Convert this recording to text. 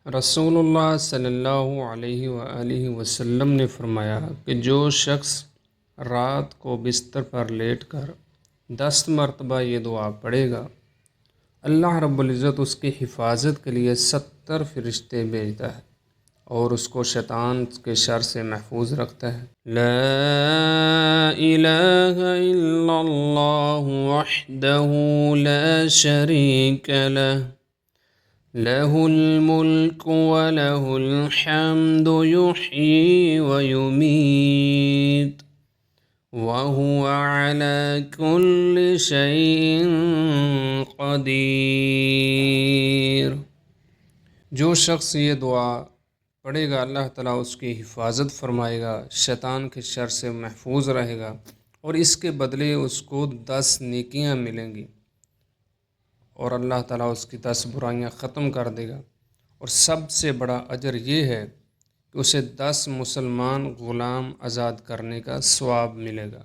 رسول اللہ صلی اللہ علیہ وآلہ وسلم نے فرمایا کہ جو شخص رات کو بستر پر لیٹ کر 10 مرتبہ یہ دعا پڑھے گا، اللہ رب العزت اس کی حفاظت کے لیے 70 فرشتے بھیجتا ہے اور اس کو شیطان کے شر سے محفوظ رکھتا ہے۔ لا الہ الا اللہ وحدہ لا شریک لہ لہ الملک ولہ الحمد یحیی ویمیت وہو علی کل شیء قدیر۔ جو شخص یہ دعا پڑھے گا، اللہ تعالیٰ اس کی حفاظت فرمائے گا، شیطان کے شر سے محفوظ رہے گا، اور اس کے بدلے اس کو 10 نیکیاں ملیں گی، اور اللہ تعالیٰ اس کی 10 برائیاں ختم کر دے گا۔ اور سب سے بڑا اجر یہ ہے کہ اسے 10 مسلمان غلام آزاد کرنے کا ثواب ملے گا۔